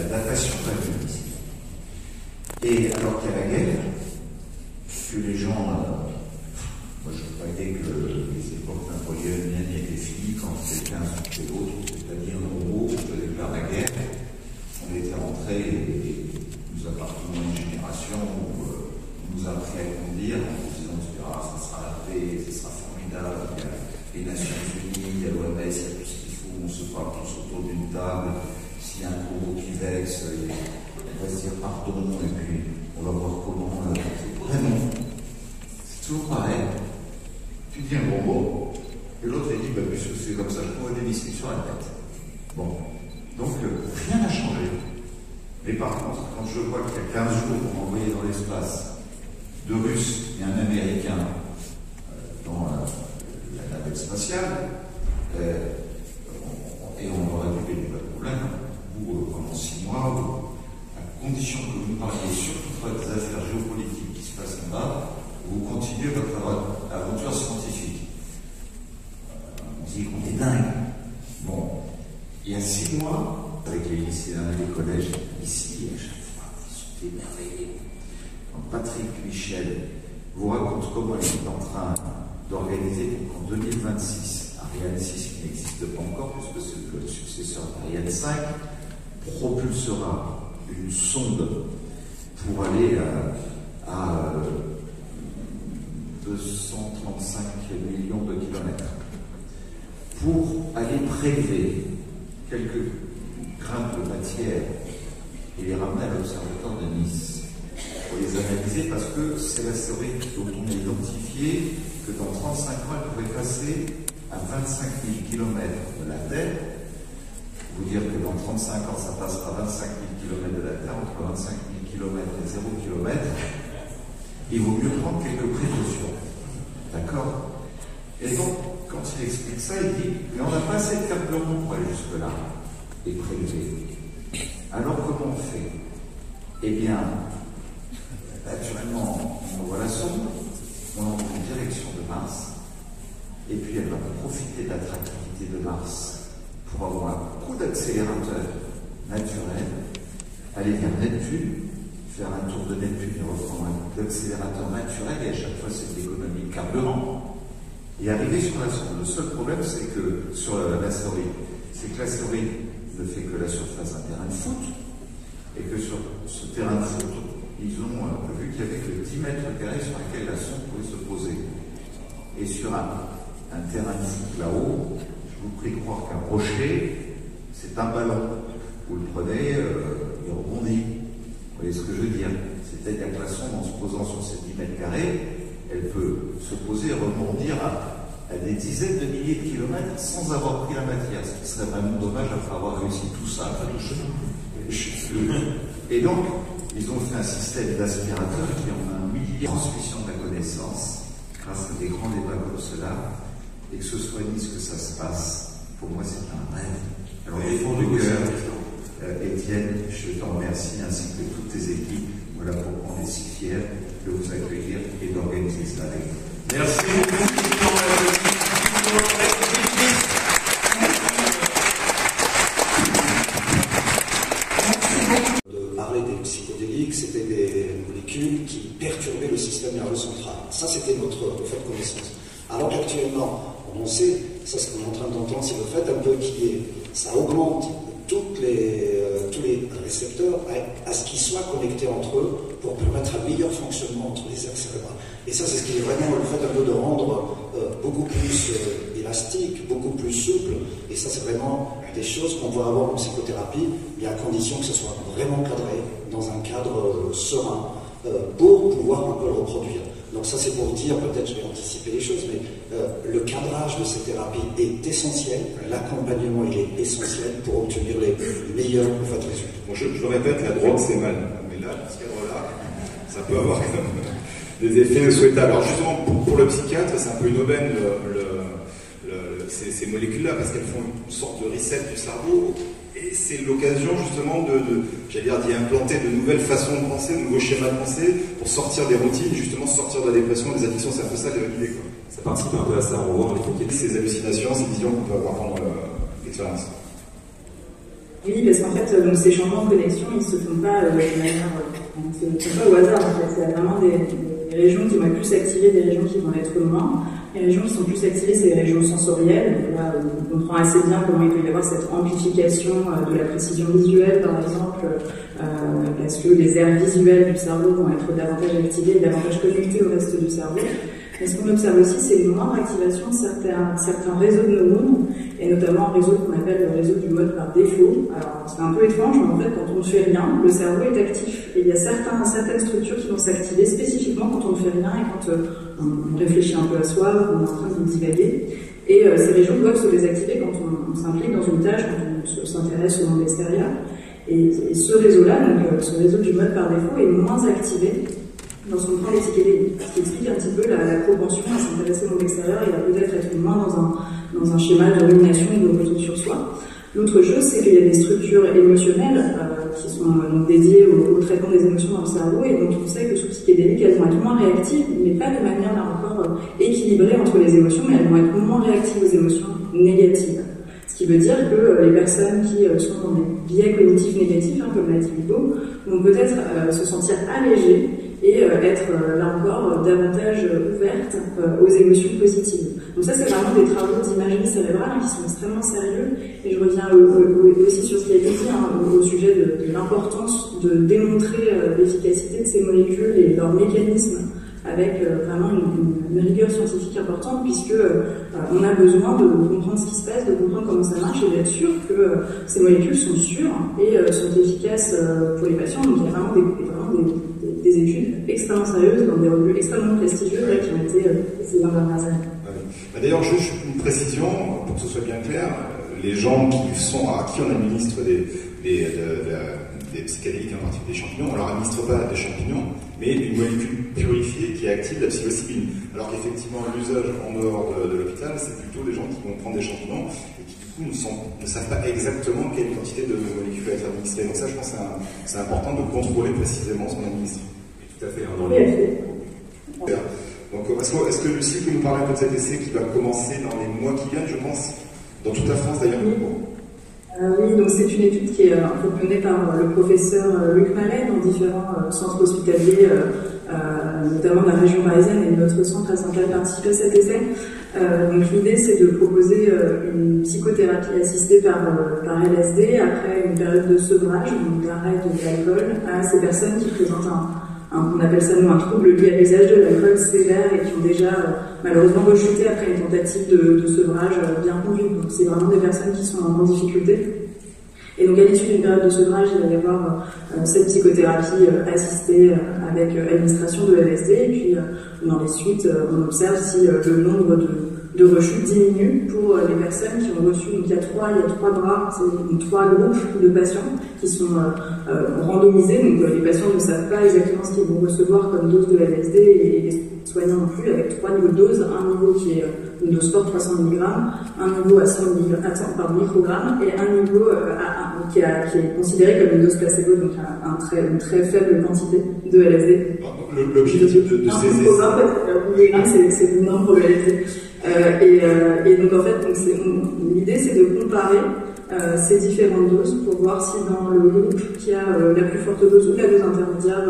datation pavilloniste. Et alors qu'il y a la guerre, que les gens, moi je croyais que les époques napoléoniennes étaient finies quand quelqu'un soufflait l'autre, c'est-à-dire en gros, je déclare la guerre, on était rentrés et nous appartenons à une génération où on nous a appris à conduire en nous disant ça sera la paix, ce sera formidable, il y a les Nations Unies, il y a l'OMS, il y a tout ce qu'il faut, on se parle tous autour d'une table, s'il y a un corbeau qui vexe, on va se dire pardon et puis on va voir comment. Vraiment, c'est toujours pareil. Tu dis un gros mot, et l'autre il dit puisque c'est comme ça, je prends des missiles sur la tête. Bon, donc rien n'a changé. Mais par contre, quand je vois qu'il y a 15 jours pour envoyer dans l'espace 2 Russes et un Américain dans la navette spatiale, et on aurait réglé pas de problème, ou pendant 6 mois, à condition que vous ne parliez surtout pas des affaires géopolitiques qui se passent en bas, vous continuez votre aventure scientifique. On se dit qu'on est dingue. Bon, il y a 6 mois, avec les lycéens et les collèges ici, à chaque fois, ils sont émerveillés. Quand Patrick Michel vous raconte comment il est en train d'organiser en 2026 Ariane 6 qui n'existe pas encore, puisque c'est le successeur d'Ariane 5, propulsera une sonde pour aller à 235 millions de kilomètres, pour aller prélever quelques grains de matière et les ramener à l'observatoire de Nice, pour les analyser, parce que c'est l'astéroïde dont on a identifié que dans 35 ans, elle pourrait passer à 25 000 km de la Terre. Vous dire que dans 35 ans, ça passera à 25 000 km de la Terre, entre 25 000 km et 0 km, il vaut mieux prendre quelques précautions. D'accord? Et donc, quand il explique ça, il dit, mais on n'a pas assez de carburant pour aller jusque-là et prélever. Alors comment on fait? Eh bien, naturellement, on envoie la sonde, on envoie en direction de Mars, et puis elle va profiter de l'attractivité de Mars pour avoir un coup d'accélérateur naturel, aller vers Neptune, faire un tour de Neptune et reprendre un coup d'accélérateur naturel, et à chaque fois c'est de l'économie de carburant, et arriver sur la sonde. Le seul problème, c'est que sur l'astéroïde, c'est que l'astéroïde ne fait que la surface d'un terrain de foot, et que sur ce terrain de foot, ils ont vu qu'il y avait que 10 mètres carrés sur lequel la sonde pouvait se poser. Et sur un terrain de foot là-haut, je vous prie de croire qu'un rocher, c'est un ballon. Vous le prenez, il rebondit. Vous voyez ce que je veux dire? C'est-à-dire que la sonde, en se posant sur ces 10 mètres carrés, elle peut se poser et rebondir à des dizaines de milliers de kilomètres sans avoir pris la matière. Ce qui serait vraiment dommage après avoir réussi tout ça. Et donc, ils ont fait un système d'aspirateur qui en a un millier de transmission de la connaissance grâce à des grands débats comme cela, et que ce soit Nice que ça se passe, pour moi c'est un rêve. Alors au fond du cœur, Étienne, je t'en remercie, ainsi que toutes tes équipes. Voilà pourquoi on est si fiers de vous accueillir et d'organiser ça avec vous. Merci De parler des psychédéliques, c'était des molécules qui perturbaient le système nerveux central. Ça, c'était notre fait de connaissance. Alors qu'actuellement, on sait, ça ce qu'on est en train d'entendre, c'est le fait un peu ça augmente tous les récepteurs à ce qu'ils soient connectés entre eux pour permettre un meilleur fonctionnement entre les aires cérébrales. Et ça, c'est ce qui est vraiment le fait un peu de rendre beaucoup plus élastique, beaucoup plus souple. Et ça, c'est vraiment des choses qu'on va avoir en psychothérapie, mais à condition que ce soit vraiment cadré dans un cadre serein pour pouvoir un peu le reproduire. Donc ça, c'est pour dire, peut-être je vais anticiper les choses, mais le cadrage de ces thérapies est essentiel, l'accompagnement il est essentiel pour obtenir les meilleurs résultats. Bon, je le répète, la drogue c'est mal, mais là, dans ce cadre-là, ça peut avoir quand même des effets souhaitables. Alors justement, pour le psychiatre, c'est un peu une aubaine ces molécules-là, parce qu'elles font une sorte de reset du cerveau, et c'est l'occasion justement d'y implanter de nouvelles façons de penser, de nouveaux schémas de pensée, pour sortir des routines, justement sortir de la dépression, des addictions. C'est un peu ça l'idée, quoi. Ça participe un peu à ça, on voit en effet ces hallucinations, ces visions qu'on peut avoir pendant l'expérience. Oui, parce qu'en fait, donc, ces changements de connexion, ils se font pas de manière, ils se font pas au hasard. En fait, il y a vraiment des régions qui vont être plus activées, des régions qui vont l'être moins. Les régions qui sont plus activées, c'est les régions sensorielles. Donc là, on comprend assez bien comment il peut y avoir cette amplification de la précision visuelle, par exemple, parce que les aires visuelles du cerveau vont être davantage activées et davantage connectées au reste du cerveau. Mais ce qu'on observe aussi, c'est une moindre activation de certains réseaux de neurones, et notamment un réseau qu'on appelle le réseau du mode par défaut. Alors, c'est un peu étrange, mais en fait, quand on ne fait rien, le cerveau est actif. Et il y a certaines structures qui vont s'activer spécifiquement quand on ne fait rien et quand on réfléchit un peu à soi, ou on est en train de divaguer. Et ces régions doivent se désactiver quand on s'implique dans une tâche, quand on s'intéresse au monde extérieur. Et ce réseau-là, donc ce réseau du mode par défaut, est moins activé lorsqu'on prend les psychédéliques, ce qui explique un petit peu la propension à s'intéresser au monde extérieur et à peut-être être moins dans un schéma de rumination ou de retour sur soi. L'autre chose, c'est qu'il y a des structures émotionnelles qui sont donc dédiées au traitement des émotions dans le cerveau, et donc on sait que sous psychédéliques, elles vont être moins réactives, mais pas de manière là encore équilibrée entre les émotions, mais elles vont être moins réactives aux émotions négatives. Ce qui veut dire que les personnes qui sont dans des biais cognitifs négatifs, comme l'a dit Hugo, vont peut-être se sentir allégées et être, là encore, davantage ouvertes aux émotions positives. Donc ça, c'est vraiment des travaux d'imagerie cérébrale qui sont extrêmement sérieux, et je reviens aussi sur ce qui a été dit au sujet de l'importance de démontrer l'efficacité de ces molécules et leurs mécanismes avec vraiment une rigueur scientifique importante, puisque on a besoin de comprendre ce qui se passe, de comprendre comment ça marche, et d'être sûr que ces molécules sont sûres et sont efficaces pour les patients. Donc il y a vraiment des études extrêmement sérieuses dans des revues extrêmement prestigieuses qui ont été ces 20 dernières années. D'ailleurs, juste une précision, pour que ce soit bien clair, les gens à qui on administre des psychédéliques, en particulier des champignons, on leur administre pas des champignons, mais une molécule purifiée qui active la psilocybine. Alors qu'effectivement, l'usage en dehors de l'hôpital, c'est plutôt des gens qui vont prendre des champignons et qui, du coup, ne savent pas exactement quelle quantité de molécules va être administrée. Donc ça, je pense que c'est important de contrôler précisément ce qu'on administre. Tout à fait. Donc, est-ce que Lucie peut nous parler un peu de cet essai qui va commencer dans les mois qui viennent, je pense, dans toute la France d'ailleurs? Oui, donc c'est une étude qui est menée par le professeur Luc Mallet dans différents centres hospitaliers, notamment de la région parisienne, et notre centre à Saint-Cloud participe à cet essai. Donc l'idée, c'est de proposer une psychothérapie assistée par LSD après une période de sevrage, donc d'arrêt de l'alcool, à ces personnes qui présentent on appelle ça nous un trouble lié à l'usage de l'alcool sévère et qui ont déjà malheureusement rechuté après une tentative de sevrage bien conduite. Donc c'est vraiment des personnes qui sont en grande difficulté. Et donc à l'issue d'une période de sevrage, il va y avoir cette psychothérapie assistée avec administration de LSD, et puis dans les suites, on observe si le nombre de rechutes diminue pour les personnes qui ont reçu. Donc il y a trois bras, c'est 3 groupes de patients qui sont randomisés. Donc les patients ne savent pas exactement ce qu'ils vont recevoir comme dose de LSD, et les soignants non plus, avec 3 niveaux de dose, un niveau qui est une dose forte 300 mg, un niveau à 100 microgrammes, et un niveau qui est considéré comme une dose placebo, donc une très faible quantité de LSD. L'objectif de ces essais, c'est le nombre pour le LSD. Et donc en fait, l'idée c'est de comparer ces différentes doses pour voir si dans le groupe qui a la plus forte dose ou la dose intermédiaire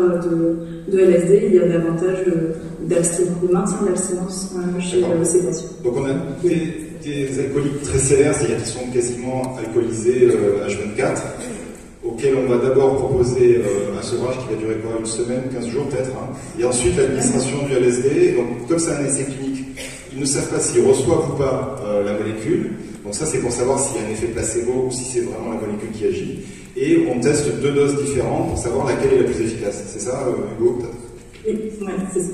de LSD, il y a davantage de maintien d'abstinence chez ces patients. Donc on a des alcooliques très sévères, c'est-à-dire qui sont quasiment alcoolisés H24, auxquels on va d'abord proposer un sevrage qui va durer une semaine, 15 jours peut-être, et ensuite l'administration du LSD. Donc comme c'est un essai clinique, ils ne savent pas s'ils reçoivent ou pas la molécule. Donc ça, c'est pour savoir s'il y a un effet placebo ou si c'est vraiment la molécule qui agit. Et on teste 2 doses différentes pour savoir laquelle est la plus efficace. C'est ça, Hugo, peut-être? Oui, c'est ça.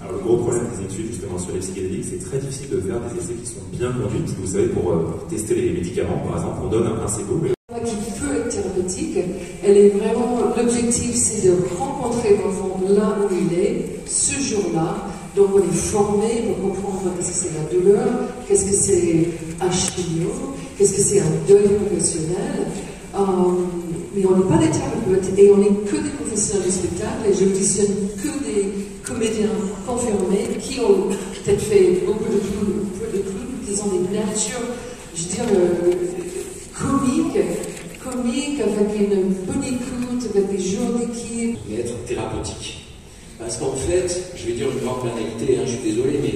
Alors le gros problème des études justement sur les psychédéliques, c'est très difficile de faire des essais qui sont bien conduits, parce que vous savez, pour tester les médicaments, par exemple, on donne un placebo. Qui peut être thérapeutique, elle est vraiment, l'objectif c'est de rencontrer l'enfant là où il est, ce jour-là. Donc on est formé pour comprendre qu'est-ce que c'est la douleur, qu'est-ce que c'est un chimio, qu'est-ce que c'est un deuil professionnel. Mais on n'est pas des thérapeutes et on n'est que des professionnels du spectacle, et j'auditionne que des comédiens confirmés qui ont peut-être fait beaucoup de clowns, qui ont des natures, je veux dire, comiques dynamique, avec une bonne écoute, avec des jours d'équipe. Mais être thérapeutique. Parce qu'en fait, je vais dire une grande banalité, hein, je suis désolé, mais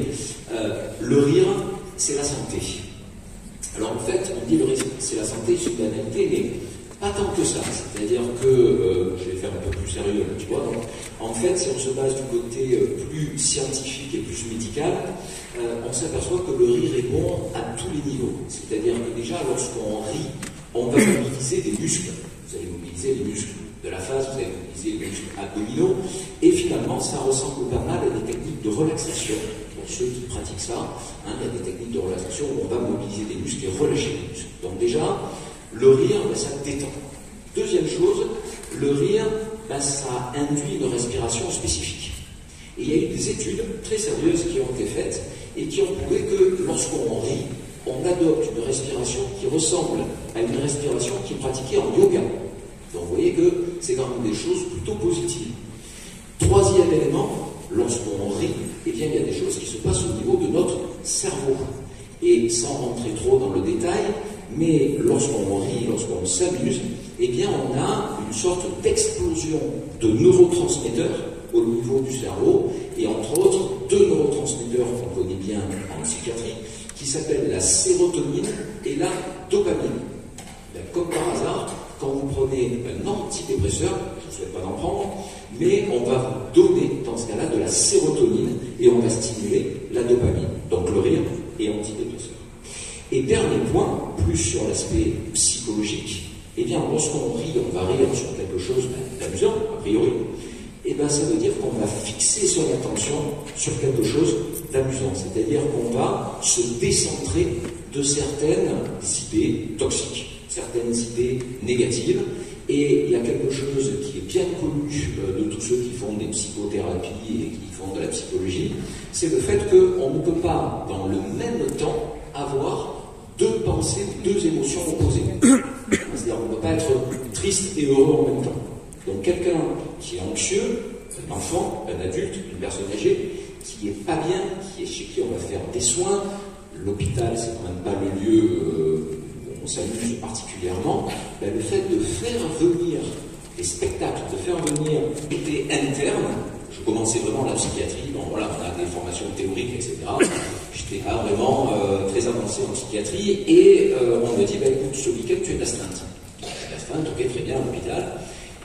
le rire, c'est la santé. Alors en fait, on dit le rire, c'est la santé, c'est une banalité, mais pas tant que ça. C'est-à-dire que, je vais faire un peu plus sérieux, là, tu vois. Donc, en fait, si on se base du côté plus scientifique et plus médical, on s'aperçoit que le rire est bon à tous les niveaux. C'est-à-dire que déjà, lorsqu'on rit, on va mobiliser des muscles. Vous allez mobiliser les muscles de la face, vous allez mobiliser les muscles abdominaux, et finalement, ça ressemble pas mal à des techniques de relaxation. Pour ceux qui pratiquent ça, hein, il y a des techniques de relaxation où on va mobiliser des muscles et relâcher les muscles. Donc déjà, le rire, ben, ça détend. Deuxième chose, le rire, ben, ça induit une respiration spécifique. Et il y a eu des études très sérieuses qui ont été faites et qui ont prouvé que lorsqu'on rit, on adopte une respiration qui ressemble à une respiration qui est pratiquée en yoga. Donc vous voyez que c'est quand même des choses plutôt positives. Troisième élément, lorsqu'on rit, eh bien, il y a des choses qui se passent au niveau de notre cerveau. Et sans rentrer trop dans le détail, mais lorsqu'on rit, lorsqu'on s'amuse, eh bien, on a une sorte d'explosion de neurotransmetteurs au niveau du cerveau, et entre autres, deux neurotransmetteurs qu'on connaît bien en psychiatrie, qui s'appellent la sérotonine et la dopamine. Ben, comme par hasard, quand vous prenez un antidépresseur, je ne souhaite pas d'en prendre, mais on va vous donner, dans ce cas-là, de la sérotonine, et on va stimuler la dopamine, donc le rire et antidépresseur. Et dernier point, plus sur l'aspect psychologique, eh bien, lorsqu'on rit, on va rire sur quelque chose d'amusant, a priori, eh bien, ça veut dire qu'on va fixer son attention sur quelque chose d'amusant, c'est-à-dire qu'on va se décentrer de certaines idées toxiques, certaines idées négatives, et il y a quelque chose qui est bien connu de tous ceux qui font des psychothérapies et qui font de la psychologie, c'est le fait qu'on ne peut pas, dans le même temps, avoir deux pensées, deux émotions opposées. C'est-à-dire qu'on ne peut pas être triste et heureux en même temps. Donc quelqu'un qui est anxieux, un enfant, un adulte, une personne âgée, qui n'est pas bien, chez qui on va faire des soins, l'hôpital, c'est quand même pas le lieu où on s'amuse particulièrement, ben, le fait de faire venir des spectacles, de faire venir des internes, je commençais vraiment la psychiatrie, bon voilà, on a des formations théoriques, etc. J'étais pas vraiment très avancé en psychiatrie, et on me dit, ben, écoute, ce week-end tu es d'astreinte. D'astreinte, ok, très bien, à l'hôpital.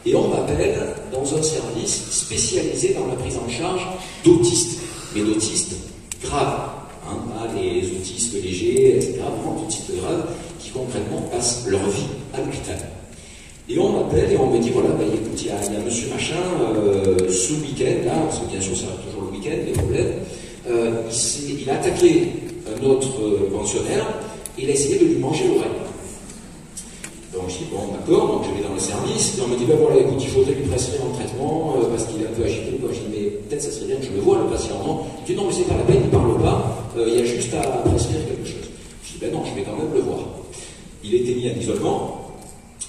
Et on m'appelle dans un service spécialisé dans la prise en charge d'autistes, mais d'autistes graves, hein, pas les autistes légers, etc., vraiment d'autistes graves qui concrètement passent leur vie à l'hôpital. Et on m'appelle et on me dit, voilà, bah, écoute, il y a monsieur machin, ce week-end, là, parce que bien sûr ça va toujours le week-end, les problèmes, il a attaqué notre pensionnaire, il a essayé de lui manger l'oreille. Donc je dis, bon d'accord, donc je vais dans le service, et on me dit, ben voilà, écoute, il faudrait lui prescrire un traitement, parce qu'il est un peu agité. Je dis, mais peut-être ça serait bien que je le voie, le patient. Non, je dis, non, mais c'est pas la peine, il ne parle pas, il y a juste à prescrire quelque chose. Je dis, ben non, je vais quand même le voir. Il était mis à l'isolement,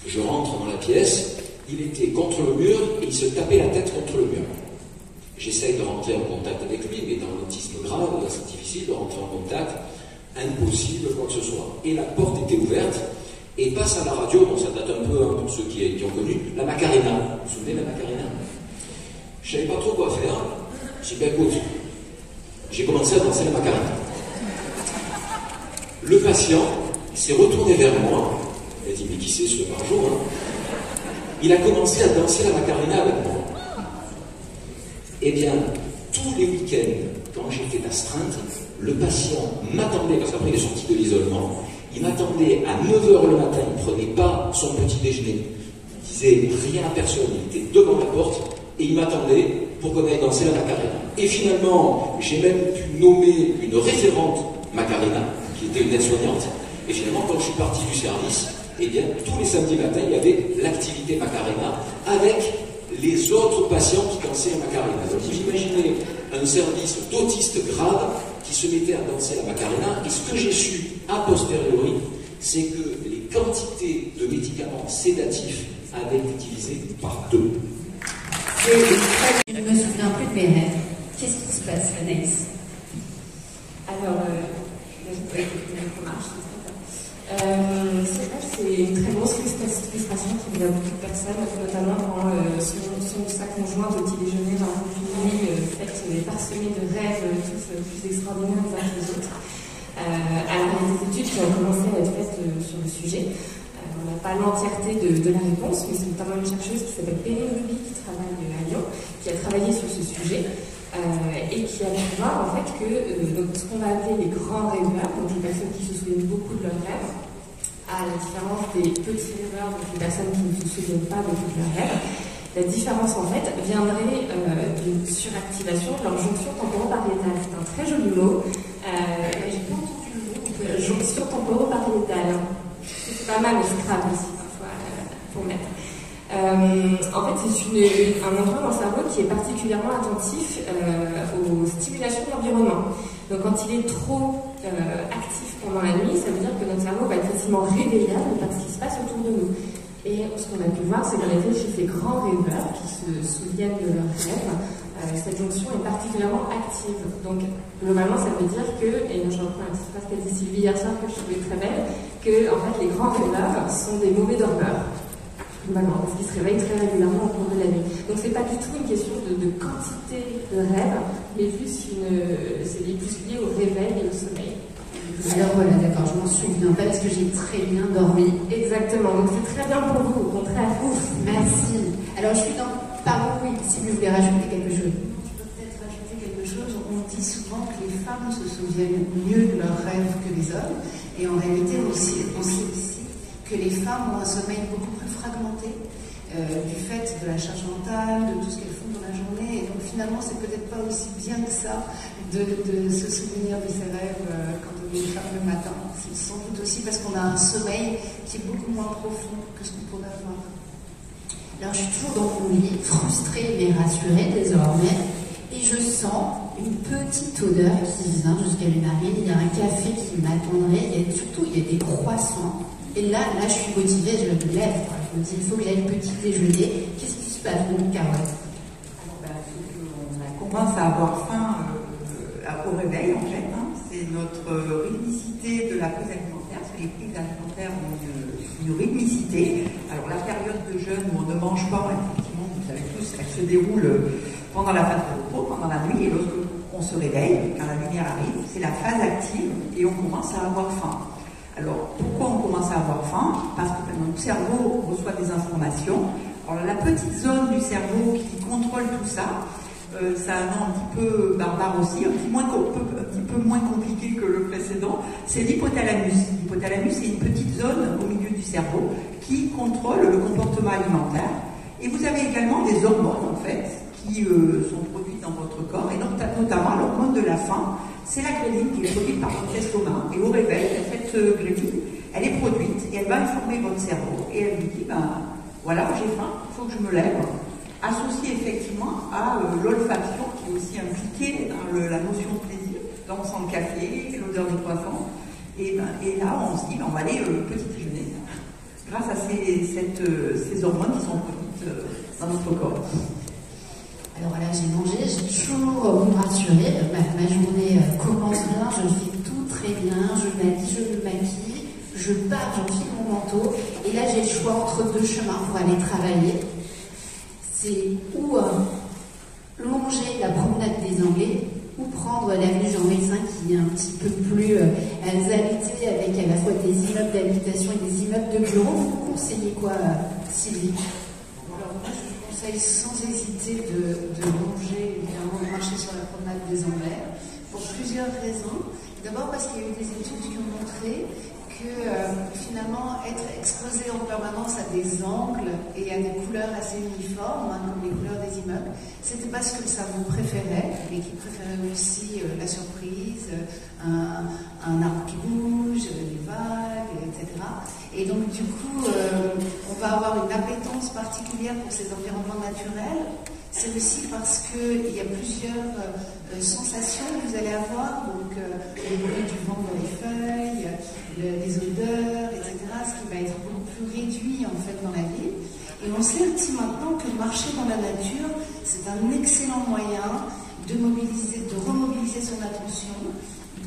je rentre dans la pièce, il était contre le mur, et il se tapait la tête contre le mur. J'essaye de rentrer en contact avec lui, mais dans l'autisme grave, c'est difficile de rentrer en contact, impossible, quoi que ce soit. Et la porte était ouverte, et passe à la radio, bon ça date un peu hein, pour ceux qui ont connu, la Macarena. Vous vous souvenez de la Macarena? Je ne savais pas trop quoi faire. J'ai dit, ben écoute, j'ai commencé à danser la Macarena. Le patient s'est retourné vers moi, il a dit, mais qui c'est ce par jour hein? Il a commencé à danser la Macarena avec moi. Eh bien, tous les week-ends, quand j'étais d'astreinte, le patient m'attendait, parce qu'après il est sorti de l'isolement, il m'attendait à 9h le matin, il ne prenait pas son petit déjeuner, il disait rien à personne, il était devant la porte, et il m'attendait pour qu'on aille danser la Macarena. Et finalement, j'ai même pu nommer une référente Macarena, qui était une aide-soignante, et finalement, quand je suis parti du service, eh bien, tous les samedis matins, il y avait l'activité Macarena, avec les autres patients qui dansaient la Macarena. Donc vous imaginez un service d'autistes graves qui se mettait à danser la Macarena, et ce que j'ai su a posteriori, c'est que les quantités de médicaments sédatifs avaient été divisées par 2. Je me souviens plus de mes rêves. Qu'est-ce qui se passe, Anaïs? Alors, c'est une très grosse frustration il y a beaucoup de personnes, notamment quand sa conjointe au petit déjeuner dans une nuit est parsemée de rêves tous plus extraordinaires les uns que les autres. Alors il y a des études qui ont commencé à être faites sur le sujet. On n'a pas l'entièreté de la réponse, mais c'est notamment une chercheuse qui s'appelle Perrine Ruby qui travaille à Lyon, qui a travaillé sur ce sujet et qui a pu voir en fait que donc, ce qu'on va appeler les grands rêveurs, donc les personnes qui se souviennent beaucoup de leurs rêves, à la différence des petits rêveurs, donc les personnes qui ne se souviennent pas beaucoup de leurs rêves, la différence en fait viendrait d'une suractivation de leur jonction temporopariétale. C'est un très joli mot. J'ai pas entendu le mot, donc jonction temporopariétale. C'est pas mal le Scrabble aussi parfois pour mettre. En fait, c'est un endroit dans le cerveau qui est particulièrement attentif aux stimulations de l'environnement. Donc quand il est trop actif pendant la nuit, ça veut dire que notre cerveau va être facilement réveillable par ce qui se passe autour de nous. Et ce qu'on a pu voir, c'est qu'en effet, chez ces grands rêveurs qui se souviennent de leurs rêves, cette jonction est particulièrement active. Donc, globalement, ça veut dire que, et je reprends la petite phrase qu'a dit Sylvie hier soir que je trouvais très belle, que, en fait, les grands rêveurs sont des mauvais dormeurs. Globalement, parce qu'ils se réveillent très régulièrement au cours de la nuit. Donc, c'est pas du tout une question de quantité de rêves, mais plus c'est plus lié au réveil et au sommeil. Alors voilà, d'accord, je m'en souviens pas parce que j'ai très bien dormi. Exactement, donc c'est très bien pour vous, au contraire. Ouf, merci. Alors je suis dans... Pardon, oui, si vous voulez rajouter quelque chose. Je peux peut-être rajouter quelque chose. On dit souvent que les femmes se souviennent mieux de leurs rêves que les hommes. Et en réalité, on sait aussi que les femmes ont un sommeil beaucoup plus fragmenté du fait de la charge mentale, de tout ce qu'elles font dans la journée. Et donc finalement, c'est peut-être pas aussi bien que ça de se souvenir de ses rêves quand on est une femme le matin. C'est sans doute aussi parce qu'on a un sommeil qui est beaucoup moins profond que ce qu'on pourrait avoir. Alors je suis toujours dans mon lit, frustrée mais rassurée désormais, et je sens une petite odeur qui vient jusqu'à mes narines. Il y a un café qui m'attendrait, surtout il y a des croissants. Et là je suis motivée, je me lève. Je me dis, il faut que j'aille petit déjeuner. Qu'est-ce qui se passe, donc, Caroline? On commence à avoir faim au réveil, en fait. Hein. C'est notre rythmicité de la prise alimentaire. Parce que les prises alimentaires ont une rythmicité. Alors, la période de jeûne où on ne mange pas, effectivement, vous savez tous, elle se déroule pendant la phase de repos, pendant la nuit. Et lorsque on se réveille, quand la lumière arrive, c'est la phase active et on commence à avoir faim. Alors, pourquoi on commence à avoir faim? Parce que notre cerveau reçoit des informations. Alors, la petite zone du cerveau qui contrôle tout ça, ça a un nom un petit peu barbare aussi, un petit peu moins compliqué que le précédent, c'est l'hypothalamus. L'hypothalamus, c'est une petite zone au milieu du cerveau qui contrôle le comportement alimentaire. Et vous avez également des hormones, en fait, qui sont produites dans votre corps, et notamment l'hormone de la faim. C'est la gréline qui est produite par votre estomac, et au réveil, cette gréline, elle est produite, et elle va informer votre cerveau, et elle lui dit, voilà, j'ai faim, il faut que je me lève. Associé effectivement à l'olfaction qui est aussi impliquée dans la notion de plaisir. Là, on sent le café, l'odeur des croissants, et là, on se dit, on va aller petit déjeuner, grâce à ces hormones qui sont produites dans notre corps. Alors là, j'ai mangé, j'ai toujours me rassuré. Ma journée commence bien, je fais tout très bien, je m'habille, je me maquille, je pars, j'enfile mon manteau, et là j'ai le choix entre deux chemins pour aller travailler. C'est ou longer la promenade des Anglais, ou prendre l'avenue Jean Médecin qui est un petit peu plus habitée avec à la fois des immeubles d'habitation et des immeubles de bureaux. Vous conseillez quoi, Sylvie? Alors moi, je vous conseille sans hésiter de longer, évidemment, de marcher sur la promenade des Anglais, pour plusieurs raisons. D'abord parce qu'il y a eu des études qui ont montré que finalement, être exposé en permanence à des angles et à des couleurs assez uniformes, comme les couleurs des immeubles, c'était pas ce que le cerveau préférait, mais qui préférait aussi la surprise, un arbre qui bouge, des vagues, etc. Et donc, du coup, on va avoir une appétence particulière pour ces environnements naturels. C'est aussi parce qu'il y a plusieurs sensations que vous allez avoir, donc le bruit du vent dans les feuilles, les odeurs, etc., ce qui va être beaucoup plus réduit en fait dans la ville. Et on sait aussi maintenant que marcher dans la nature, c'est un excellent moyen de remobiliser son attention,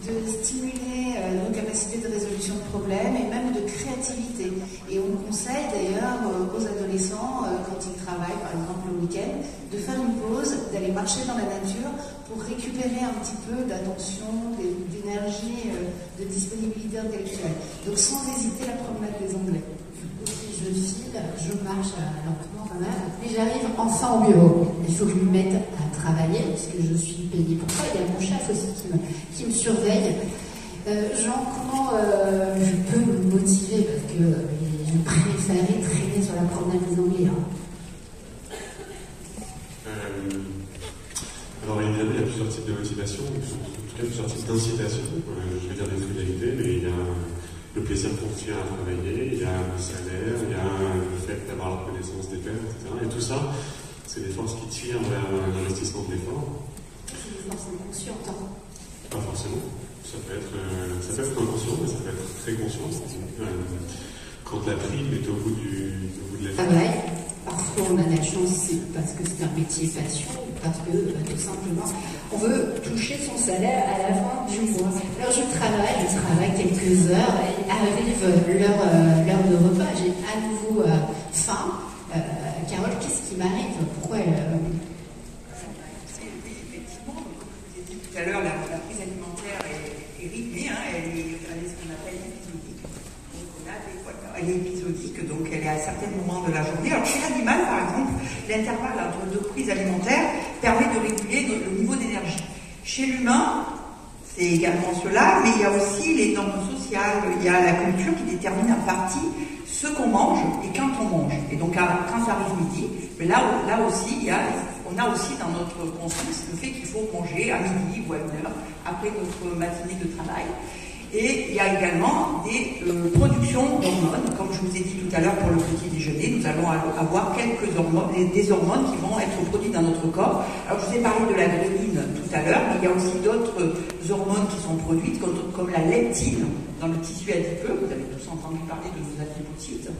de stimuler nos capacités de résolution de problèmes et même de créativité. Et on conseille d'ailleurs aux adolescents intéressant, quand ils travaillent, par exemple le week-end, de faire une pause, d'aller marcher dans la nature pour récupérer un petit peu d'attention, d'énergie, de disponibilité intellectuelle. Donc sans hésiter, la promenade des Anglais. Je file, je marche lentement quand même, et j'arrive enfin au bureau. Il faut que je me mette à travailler, puisque je suis payée pour ça. Il y a mon chef aussi qui me surveille. Jean, comment je peux me motiver? Parce que je préférais traîner sur la promenade des Anglais. Alors évidemment, il y a plusieurs types de motivation, en tout cas plusieurs types d'incitation. Je vais dire des frugalités, mais il y a le plaisir continuer à travailler, il y a le salaire, il y a le fait d'avoir la reconnaissance des pairs, etc. Et tout ça, c'est des forces qui tirent vers l'investissement de l'effort. C'est des forces inconscientes. Pas forcément. Ça peut être inconscient, mais ça peut être très conscient. Quand la prime est au bout de l'effort. Travail, parfois on a la chance, c'est parce que c'est un métier passion, parce que tout simplement on veut toucher son salaire à la fin du mois. Alors je travaille quelques heures, et arrive l'heure de repas, j'ai à nouveau faim. Carole, qu'est-ce qui m'arrive? Pourquoi Effectivement, comme je vous ai dit tout à l'heure, la prise alimentaire est rythmée, elle est ce qu'on appelle épisodique. Donc elle est épisodique, donc elle est à certains moments de la journée. Alors chez l'animal, par exemple, l'intervalle entre deux prises alimentaires permet de réguler le niveau d'énergie. Chez l'humain, c'est également cela, mais il y a aussi les normes sociales, il y a la culture qui détermine en partie ce qu'on mange et quand on mange. Et donc quand ça arrive midi, mais là aussi, on a aussi dans notre conscience le fait qu'il faut manger à midi ou à 1h après notre matinée de travail. Et il y a également des productions d'hormones. Comme je vous ai dit tout à l'heure pour le petit déjeuner, nous allons avoir quelques hormones, des hormones qui vont être produites dans notre corps. Alors je vous ai parlé de la ghreline tout à l'heure, mais il y a aussi d'autres hormones qui sont produites, comme la leptine dans le tissu adipeux. Vous avez tous entendu parler de nos adipocytes.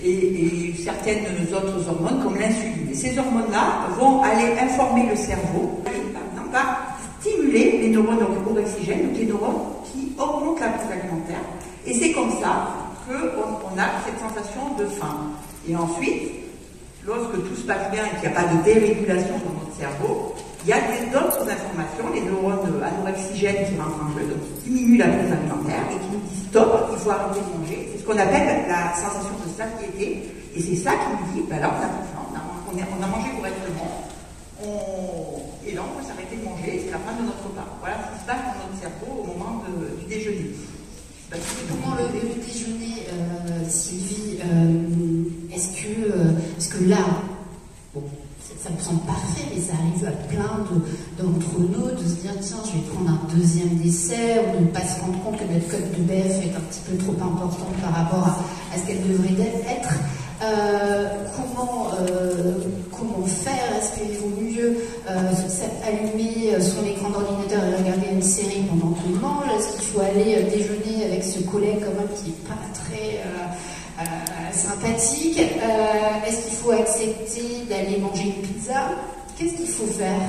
Et certaines autres hormones comme l'insuline. Et ces hormones-là vont aller informer le cerveau, par exemple, par stimuler les neurones orexigènes, donc les neurones qui augmentent la prise alimentaire. Et c'est comme ça qu'on a cette sensation de faim. Et ensuite, lorsque tout se passe bien et qu'il n'y a pas de dérégulation dans notre cerveau, il y a d'autres informations, les neurones anorexigènes qui rentrent en jeu, donc qui diminuent la prise alimentaire et qui nous disent stop, il faut arrêter de manger. C'est ce qu'on appelle la sensation de satiété. Et c'est ça qui nous dit, ben là, on a plus faim, on a mangé correctement. Et là, on peut s'arrêter de manger, c'est la fin de notre repas. Voilà ce qui se passe dans notre cerveau au moment du déjeuner. Comment le déjeuner, Sylvie, est-ce que là, bon, ça me semble parfait, mais ça arrive à plein d'entre nous de se dire tiens, je vais prendre un deuxième dessert, ou de ne pas se rendre compte que notre cote de BF est un petit peu trop importante par rapport à ce qu'elle devrait être. Comment faire? Est-ce qu'il vaut mieux allumer son écran d'ordinateur et regarder une série pendant qu'on mange? Est-ce qu'il faut aller déjeuner avec ce collègue quand même qui n'est pas très sympathique? Est-ce qu'il faut accepter d'aller manger une pizza? Qu'est-ce qu'il faut faire?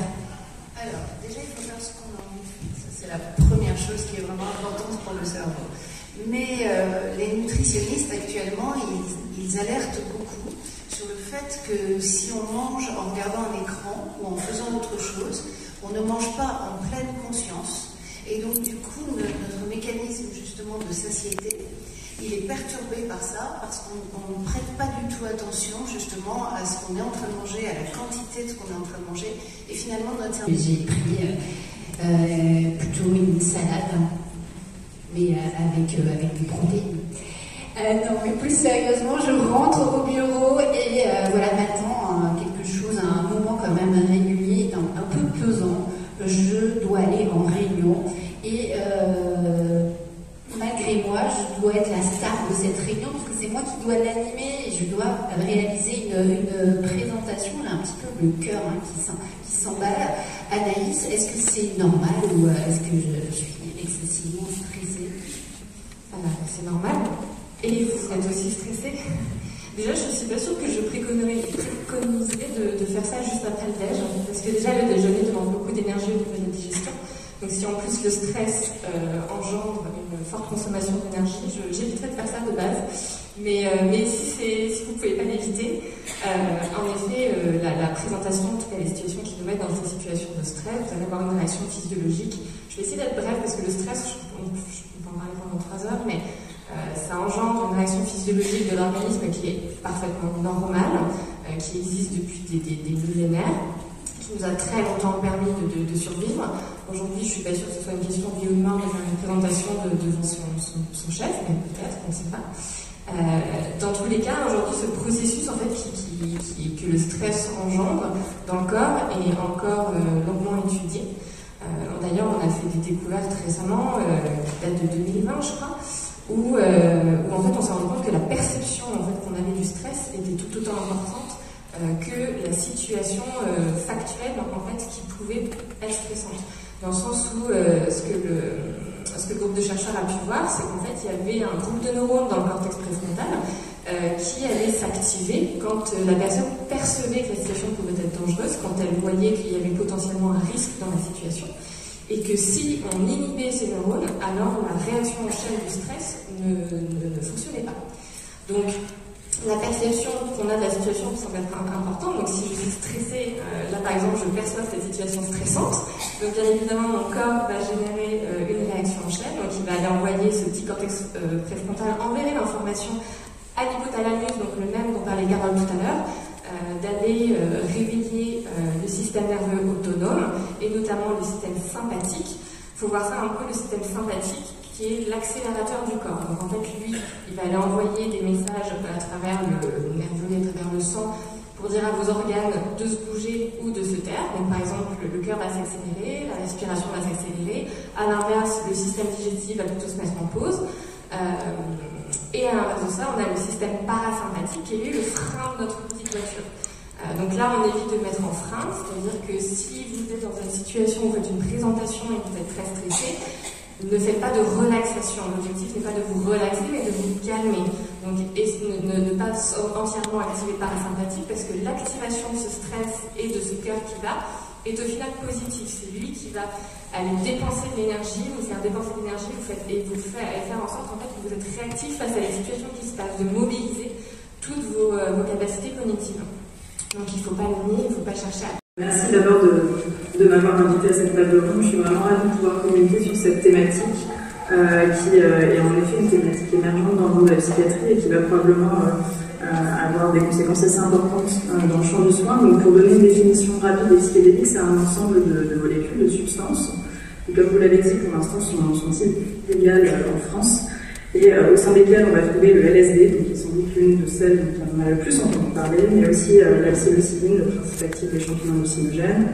Alors, déjà, il faut faire ce qu'on a envie de faire. Ça, c'est la première chose qui est vraiment importante pour le cerveau. Mais les nutritionnistes actuellement, ils alertent beaucoup sur le fait que si on mange en regardant un écran ou en faisant autre chose, on ne mange pas en pleine conscience. Et donc du coup, notre mécanisme justement de satiété, il est perturbé par ça, parce qu'on ne prête pas du tout attention justement à ce qu'on est en train de manger, à la quantité de ce qu'on est en train de manger, et finalement notre cerveau... J'ai pris plutôt une salade, mais avec des protéines. Non, mais plus sérieusement, je rentre au bureau et voilà, m'attend quelque chose, à un moment quand même régulier, un peu pesant. Je dois aller en réunion et malgré moi, je dois être la star de cette réunion parce que c'est moi qui dois l'animer et je dois réaliser une présentation. Là, un petit peu le cœur qui s'emballe. Anaïs, est-ce que c'est normal ou est-ce que je suis excessivement stressée? C'est normal. Et vous êtes aussi stressé? Déjà, je ne suis pas sûre que je préconiserais de faire ça juste après le déj, parce que déjà, le déjeuner demande beaucoup d'énergie au niveau de la digestion. Donc si en plus le stress engendre une forte consommation d'énergie, j'éviterais de faire ça de base. Mais si vous ne pouvez pas l'éviter, En effet, la présentation, en tout cas les situations qui nous mettent dans ces situations de stress, vous allez avoir une réaction physiologique. Je vais essayer d'être bref parce que le stress, on peut en parler pendant 3 heures, mais ça engendre une réaction physiologique de l'organisme qui est parfaitement normale, qui existe depuis des millénaires, qui nous a très longtemps permis de survivre. Aujourd'hui, je ne suis pas sûre que ce soit une question de vie ou de mort de faire une présentation devant son chef, mais peut-être, on ne sait pas. Dans tous les cas, aujourd'hui, ce processus en fait, que le stress engendre dans le corps est encore longuement étudié. D'ailleurs, on a fait des découvertes récemment, qui datent de 2020, je crois, où en fait, on s'est rendu compte que la perception en fait, qu'on avait du stress était tout autant importante que la situation factuelle en fait, qui pouvait être stressante. Dans le sens où ce que le groupe de chercheurs a pu voir, c'est qu'en fait, il y avait un groupe de neurones dans le cortex préfrontal qui allait s'activer quand la personne percevait que la situation pouvait être dangereuse, quand elle voyait qu'il y avait potentiellement un risque dans la situation, et que si on inhibait ces neurones, alors la réaction en chaîne du stress ne fonctionnait pas. Donc, la perception qu'on a de la situation semble être importante. Donc, si je suis stressée, là par exemple, je perçois cette situation stressante. Donc, bien évidemment, mon corps va générer une réaction en chaîne. Donc, il va aller envoyer ce petit cortex préfrontal, enverrer l'information à l'hypothalamus, donc le même dont parlait Carole tout à l'heure, d'aller réveiller le système nerveux autonome et notamment le système sympathique. Il faut voir ça un peu le système sympathique qui est l'accélérateur du corps. Donc en fait, lui, il va aller envoyer des messages à travers le nerveux et à travers le sang pour dire à vos organes de se bouger ou de se taire. Donc par exemple, le cœur va s'accélérer, la respiration va s'accélérer. À l'inverse, le système digestif va plutôt se mettre en pause. Et à l'inverse de ça, on a le système parasympathique qui est lui le frein de notre petite voiture. Donc là, on évite de mettre en frein, c'est-à-dire que si vous êtes dans une situation où vous faites une présentation et que vous êtes très stressé, ne faites pas de relaxation. L'objectif n'est pas de vous relaxer, mais de vous calmer. Donc, et ne pas entièrement activer le parasympathique, parce que l'activation de ce stress et de ce cœur qui bat est au final positif. C'est lui qui va aller dépenser de l'énergie, vous faire dépenser de l'énergie, et faire en sorte en fait, que vous êtes réactif face à la situation qui se passe, de mobiliser toutes vos capacités cognitives. Donc il ne faut pas le nier, il ne faut pas chercher à... Merci d'abord de m'avoir invité à cette table ronde. Je suis vraiment ravie de pouvoir communiquer sur cette thématique qui est en effet une thématique émergente dans le monde de la psychiatrie et qui va probablement avoir des conséquences assez importantes dans le champ du soin. Donc pour donner une définition rapide des psychédéliques, c'est un ensemble de molécules, de substances, qui comme vous l'avez dit pour l'instant sont illégales en France. Et au sein desquels on va trouver le LSD, donc qui est sans doute l'une de celles dont on a le plus entendu parler, mais aussi la psilocybine, le principe actif des champignons hallucinogènes,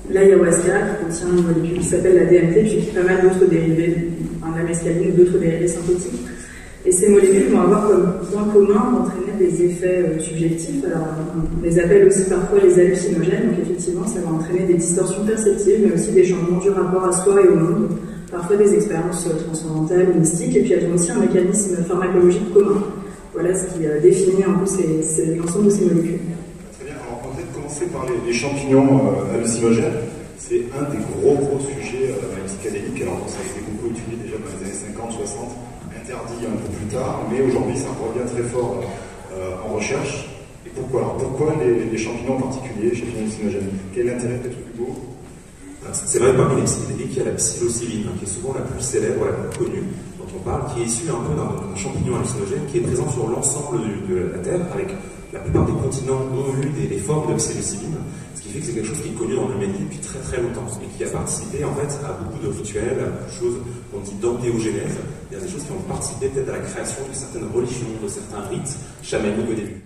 l'ayahuasca qui contient une molécule qui s'appelle la DMT, puis pas mal d'autres dérivés, la mescaline ou d'autres dérivés synthétiques. Et ces molécules vont avoir comme point commun d'entraîner des effets subjectifs. Alors on les appelle aussi parfois les hallucinogènes, donc effectivement ça va entraîner des distorsions perceptives, mais aussi des changements du rapport à soi et au monde. Parfois des expériences transcendantales ou mystiques, et puis elles ont aussi un mécanisme pharmacologique commun. Voilà ce qui définit un peu l'ensemble de ces molécules. Très bien, alors on va peut-être commencer par les champignons hallucinogènes. C'est un des gros sujets dans les psychédéliques. Alors ça a été beaucoup étudié déjà dans les années 50, 60, interdit un peu plus tard, mais aujourd'hui ça revient très fort en recherche. Et pourquoi? Alors pourquoi les champignons en particulier, champignons hallucinogènes? Quel est l'intérêt peut-être plus beau? C'est vrai que parmi les psychédéliques, il y a la psilocybine, qui est souvent la plus célèbre, la plus connue, dont on parle, qui est issue un peu d'un champignon hallucinogène qui est présent sur l'ensemble de la Terre, avec la plupart des continents ont eu des formes de psilocybine, ce qui fait que c'est quelque chose qui est connu dans l'humanité depuis très très longtemps, et qui a participé en fait à beaucoup de rituels, à beaucoup de choses qu'on dit d'entéogénèse. Il y a des choses qui ont participé peut-être à la création de certaines religions, de certains rites chamaniques au début.